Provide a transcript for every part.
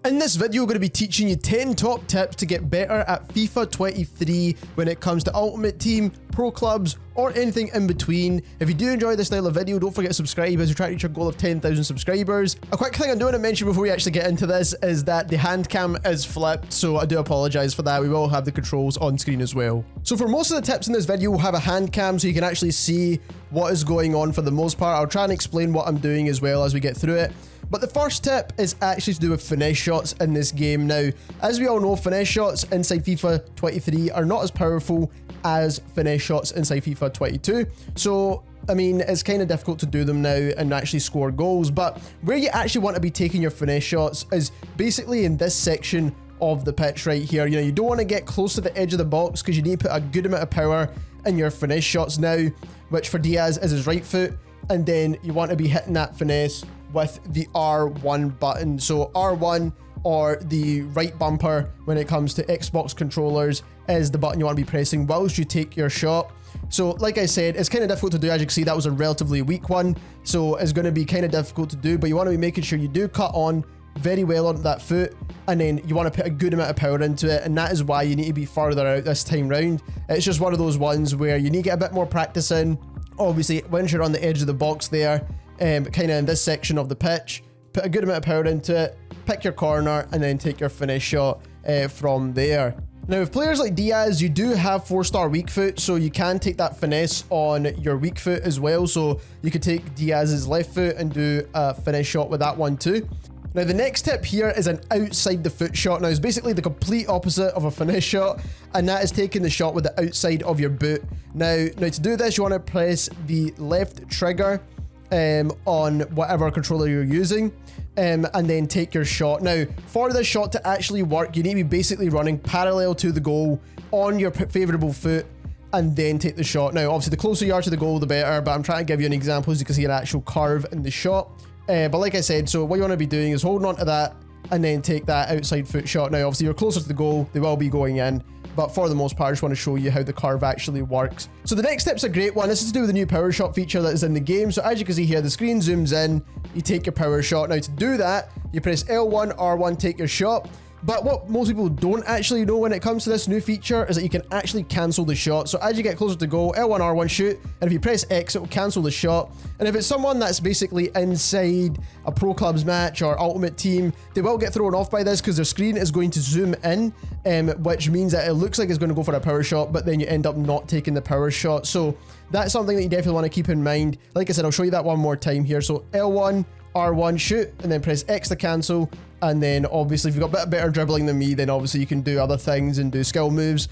In this video, we're going to be teaching you 10 top tips to get better at FIFA 23 when it comes to Ultimate Team, Pro Clubs, or anything in between. If you do enjoy this style of video, don't forget to subscribe as we try to reach our goal of 10,000 subscribers. A quick thing I do want to mention before we actually get into this is that the hand cam is flipped, so I do apologize for that. We will have the controls on screen as well. So for most of the tips in this video, we'll have a hand cam so you can actually see what is going on for the most part. I'll try and explain what I'm doing as well as we get through it. But the first tip is actually to do with finesse shots in this game. Now, as we all know, finesse shots inside FIFA 23 are not as powerful as finesse shots inside FIFA 22. So, I mean, it's kind of difficult to do them now and actually score goals. But where you actually want to be taking your finesse shots is basically in this section of the pitch right here. You know, you don't want to get close to the edge of the box because you need to put a good amount of power in your finesse shots now, which for Diaz is his right foot. And then you want to be hitting that finesse with the R1 button. So R1 or the right bumper when it comes to Xbox controllers is the button you want to be pressing whilst you take your shot. So like I said, it's kind of difficult to do. As you can see, that was a relatively weak one. So it's going to be kind of difficult to do, but you want to be making sure you do cut on very well onto that foot, and then you want to put a good amount of power into it, and that is why you need to be further out this time round. It's just one of those ones where you need to get a bit more practice in. Obviously, once you're on the edge of the box there, kind of in this section of the pitch, put a good amount of power into it, pick your corner, and then take your finish shot from there. Now, with players like Diaz, you do have 4-star weak foot, so you can take that finesse on your weak foot as well. So you could take Diaz's left foot and do a finish shot with that one too. Now, the next tip here is an outside the foot shot. Now, it's basically the complete opposite of a finesse shot, and that is taking the shot with the outside of your boot. Now to do this, you want to press the left trigger on whatever controller you're using, and then take your shot. Now, for this shot to actually work, you need to be basically running parallel to the goal on your favorable foot, and then take the shot. Now, obviously, the closer you are to the goal, the better, but I'm trying to give you an example so you can see an actual curve in the shot. But like I said, so what you want to be doing is holding on to that and then take that outside foot shot. Now, obviously, you're closer to the goal, they will be going in, but for the most part, I just want to show you how the curve actually works. So the next tip's a great one. This is to do with the new power shot feature that is in the game. So as you can see here, the screen zooms in, you take your power shot. Now, to do that, you press L1, R1, take your shot. But what most people don't actually know when it comes to this new feature is that you can actually cancel the shot. So as you get closer to goal, L1, R1, shoot, and if you press X, it will cancel the shot. And if it's someone that's basically inside a Pro Clubs match or Ultimate Team, they will get thrown off by this because their screen is going to zoom in, which means that it looks like it's going to go for a power shot, but then you end up not taking the power shot. So that's something that you definitely want to keep in mind. Like I said, I'll show you that one more time here. So L1, R1, shoot, and then press X to cancel. And then obviously if you've got a bit better dribbling than me, then obviously you can do other things and do skill moves.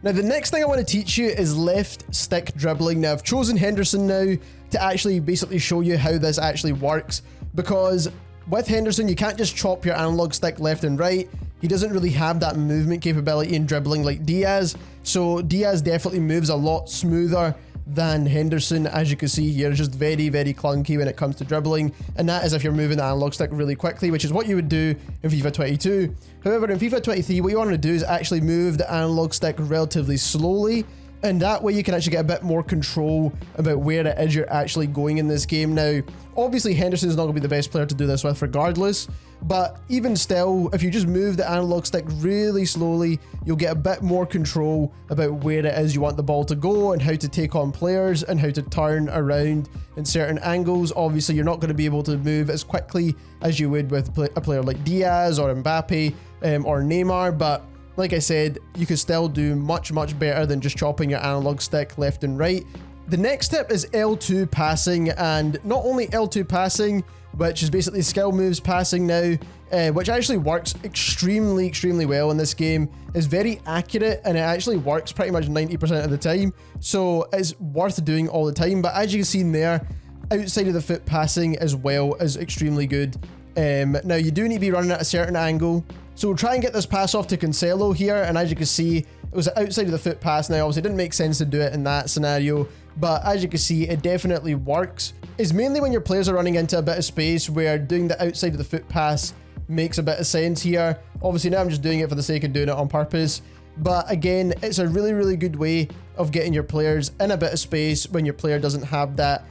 Now, the next thing I want to teach you is left stick dribbling. Now, I've chosen Henderson now to actually basically show you how this actually works, because with Henderson, you can't just chop your analog stick left and right. He doesn't really have that movement capability in dribbling like Diaz. So Diaz definitely moves a lot smoother than Henderson. As you can see here, it's just very, very clunky when it comes to dribbling, and that is if you're moving the analog stick really quickly, which is what you would do in FIFA 22. However, in FIFA 23, what you want to do is actually move the analog stick relatively slowly, and that way you can actually get a bit more control about where it is you're actually going in this game. Now, obviously, Henderson's not going to be the best player to do this with regardless, but even still, if you just move the analog stick really slowly, you'll get a bit more control about where it is you want the ball to go and how to take on players and how to turn around in certain angles. Obviously, you're not going to be able to move as quickly as you would with a player like Diaz or Mbappe or Neymar, but like I said, you can still do much, much better than just chopping your analog stick left and right. The next tip is L2 passing, and not only L2 passing, which is basically skill moves passing now, which actually works extremely, extremely well in this game. It's very accurate, and it actually works pretty much 90% of the time, so it's worth doing all the time. But as you can see in there, outside of the foot passing as well is extremely good. Now, you do need to be running at a certain angle, so we'll try and get this pass off to Cancelo here, and as you can see, it was outside of the foot pass. Now, obviously, it didn't make sense to do it in that scenario, but as you can see, it definitely works. It's mainly when your players are running into a bit of space where doing the outside of the foot pass makes a bit of sense here. Obviously, now I'm just doing it for the sake of doing it on purpose, but again, it's a really, really good way of getting your players in a bit of space when your player doesn't have that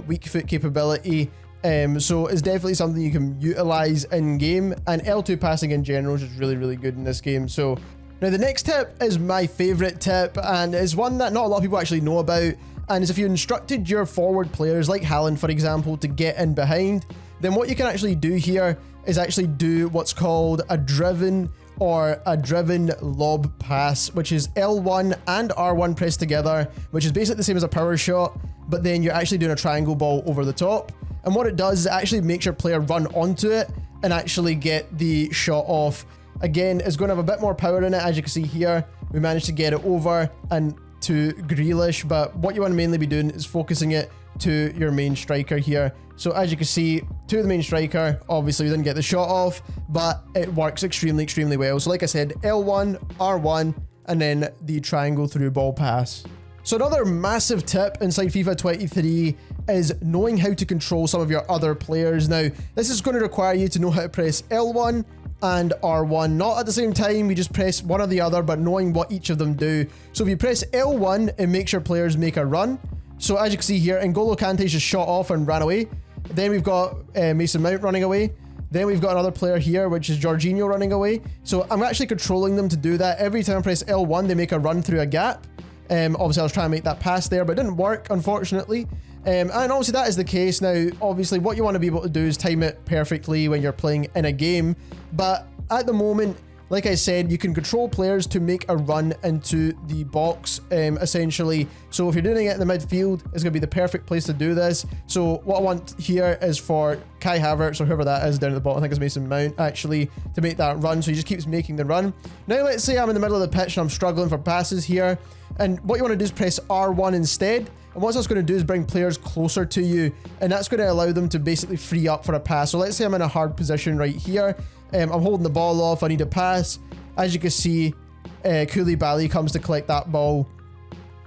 weak foot capability So it's definitely something you can utilize in game, and L2 passing in general is just really, really good in this game. So now the next tip is my favorite tip, and it's one that not a lot of people actually know about. And is if you instructed your forward players like Haaland, for example, to get in behind, then what you can actually do here is actually do what's called a driven lob pass, which is L1 and R1 pressed together, which is basically the same as a power shot, but then you're actually doing a triangle ball over the top. And what it does is it actually makes your player run onto it and actually get the shot off. Again, it's going to have a bit more power in it. As you can see here, we managed to get it over and to Grealish, but what you want to mainly be doing is focusing it to your main striker here. So as you can see, to the main striker, obviously we didn't get the shot off, but it works extremely, extremely well. So like I said, L1, R1, and then the triangle through ball pass. So another massive tip inside FIFA 23 is knowing how to control some of your other players. Now, this is going to require you to know how to press L1 and R1, not at the same time. You just press one or the other, but knowing what each of them do. So if you press L1, it makes your players make a run. So as you can see here, N'Golo Kante's just shot off and ran away. Then we've got Mason Mount running away. Then we've got another player here, which is Jorginho running away. So I'm actually controlling them to do that. Every time I press L1, they make a run through a gap. Obviously I was trying to make that pass there, but it didn't work, unfortunately. And obviously that is the case. Now, obviously what you want to be able to do is time it perfectly when you're playing in a game. But at the moment, like I said, you can control players to make a run into the box, essentially. So if you're doing it in the midfield, it's going to be the perfect place to do this. So what I want here is for Kai Havertz, or whoever that is down at the bottom, I think it's Mason Mount, actually, to make that run. So he just keeps making the run. Now let's say I'm in the middle of the pitch and I'm struggling for passes here. And what you want to do is press R1 instead. And what that's going to do is bring players closer to you. And that's going to allow them to basically free up for a pass. So let's say I'm in a hard position right here. I'm holding the ball off. I need a pass. As you can see, Koulibaly comes to collect that ball.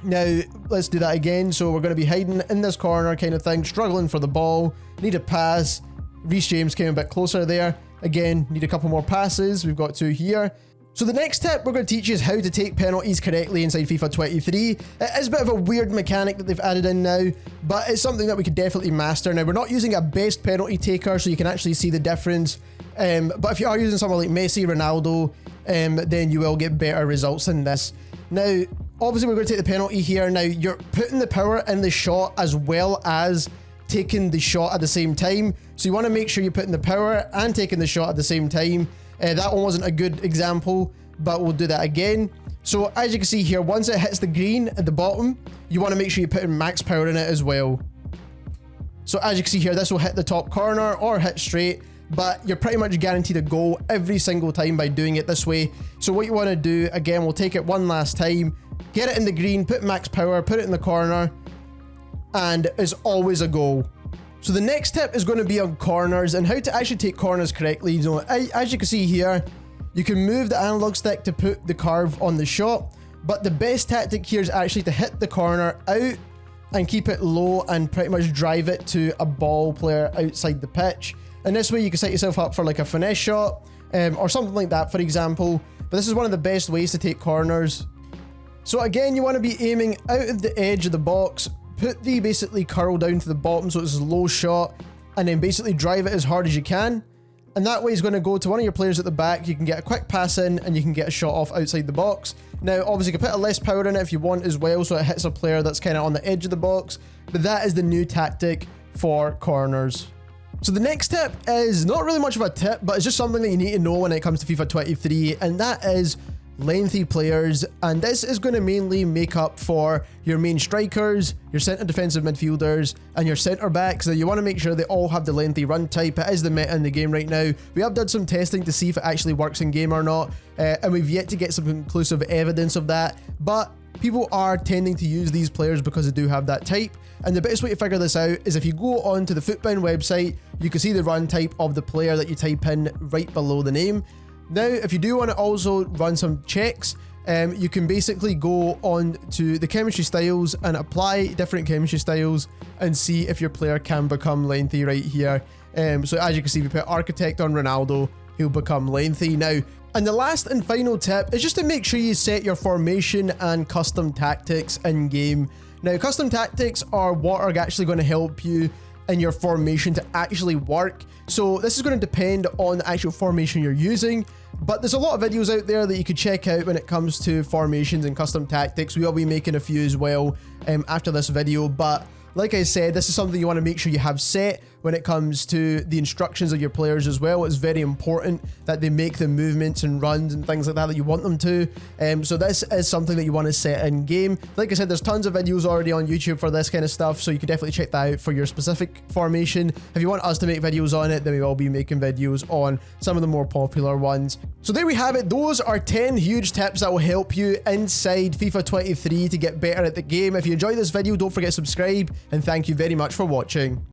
Now, let's do that again. So we're going to be hiding in this corner kind of thing, struggling for the ball. Need a pass. Reece James came a bit closer there. Again, need a couple more passes. We've got two here. So the next tip we're going to teach you is how to take penalties correctly inside FIFA 23. It is a bit of a weird mechanic that they've added in now, but it's something that we could definitely master. Now, we're not using a best penalty taker, so you can actually see the difference. But if you are using someone like Messi, Ronaldo, then you will get better results than this. Now, obviously we're going to take the penalty here. Now, you're putting the power in the shot as well as taking the shot at the same time. So you want to make sure you're putting the power and taking the shot at the same time. That one wasn't a good example, but we'll do that again. So as you can see here, once it hits the green at the bottom, you want to make sure you're putting max power in it as well. So as you can see here, this will hit the top corner or hit straight, but you're pretty much guaranteed a goal every single time by doing it this way. So what you want to do, again, we'll take it one last time, get it in the green, put max power, put it in the corner, and it's always a goal. So the next tip is going to be on corners and how to actually take corners correctly. You know, as you can see here, you can move the analog stick to put the curve on the shot, but the best tactic here is actually to hit the corner out and keep it low and pretty much drive it to a ball player outside the pitch. And this way you can set yourself up for like a finesse shot or something like that, for example. But this is one of the best ways to take corners. So again, you want to be aiming out of the edge of the box, put the basically curl down to the bottom so it's a low shot, and then basically drive it as hard as you can. And that way it's going to go to one of your players at the back. You can get a quick pass in and you can get a shot off outside the box. Now, obviously you can put a less power in it if you want as well, so it hits a player that's kind of on the edge of the box. But that is the new tactic for corners. So the next tip is not really much of a tip, but it's just something that you need to know when it comes to FIFA 23, and that is lengthy players. And this is going to mainly make up for your main strikers, your centre defensive midfielders, and your centre backs. Now you want to make sure they all have the lengthy run type. It is the meta in the game right now. We have done some testing to see if it actually works in game or not, and we've yet to get some conclusive evidence of that, but people are tending to use these players because they do have that type. And the best way to figure this out is if you go onto the Footbound website, you can see the run type of the player that you type in right below the name. Now, if you do want to also run some checks, you can basically go on to the chemistry styles and apply different chemistry styles and see if your player can become lengthy right here. So as you can see, if you put Architect on Ronaldo, he'll become lengthy. Now, and the last and final tip is just to make sure you set your formation and custom tactics in game. Now, custom tactics are what are actually going to help you in your formation to actually work. So this is going to depend on the actual formation you're using, but there's a lot of videos out there that you could check out when it comes to formations and custom tactics. We will be making a few as well after this video, but like I said, this is something you want to make sure you have set when it comes to the instructions of your players as well. It's very important that they make the movements and runs and things like that you want them to. So this is something that you want to set in game. Like I said, there's tons of videos already on YouTube for this kind of stuff, so you can definitely check that out for your specific formation. If you want us to make videos on it, then we will be making videos on some of the more popular ones. So there we have it. Those are 10 huge tips that will help you inside FIFA 23 to get better at the game. If you enjoyed this video, don't forget to subscribe, and thank you very much for watching.